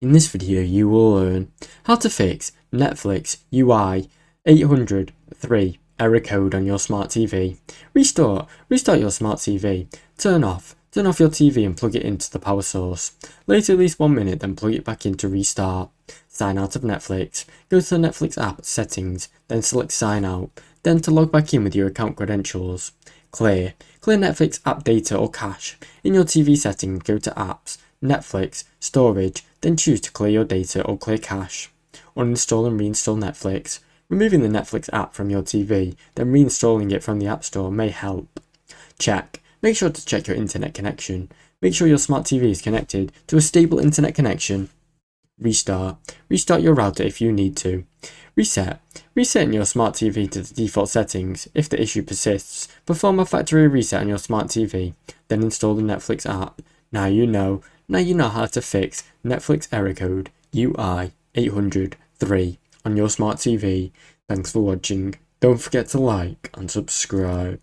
In this video you will learn how to fix Netflix UI-800-3 error code on your smart TV. Restart your smart TV. Turn off your TV and plug it into the power source. Wait at least 1 minute, then plug it back in to restart. Sign out of Netflix. Go to the Netflix app settings, then select sign out, then to log back in with your account credentials. Clear Netflix app data or cache. In your TV settings, go to apps, Netflix, storage, then choose to clear your data or clear cache. Uninstall and reinstall Netflix. Removing the Netflix app from your TV, then reinstalling it from the App Store may help. Make sure to check your internet connection. Make sure your smart TV is connected to a stable internet connection. Restart your router if you need to. Resetting your smart TV to the default settings. If the issue persists, perform a factory reset on your smart TV, then install the Netflix app. Now you know how to fix Netflix error code UI-800-3 on your smart TV. Thanks for watching. Don't forget to like and subscribe.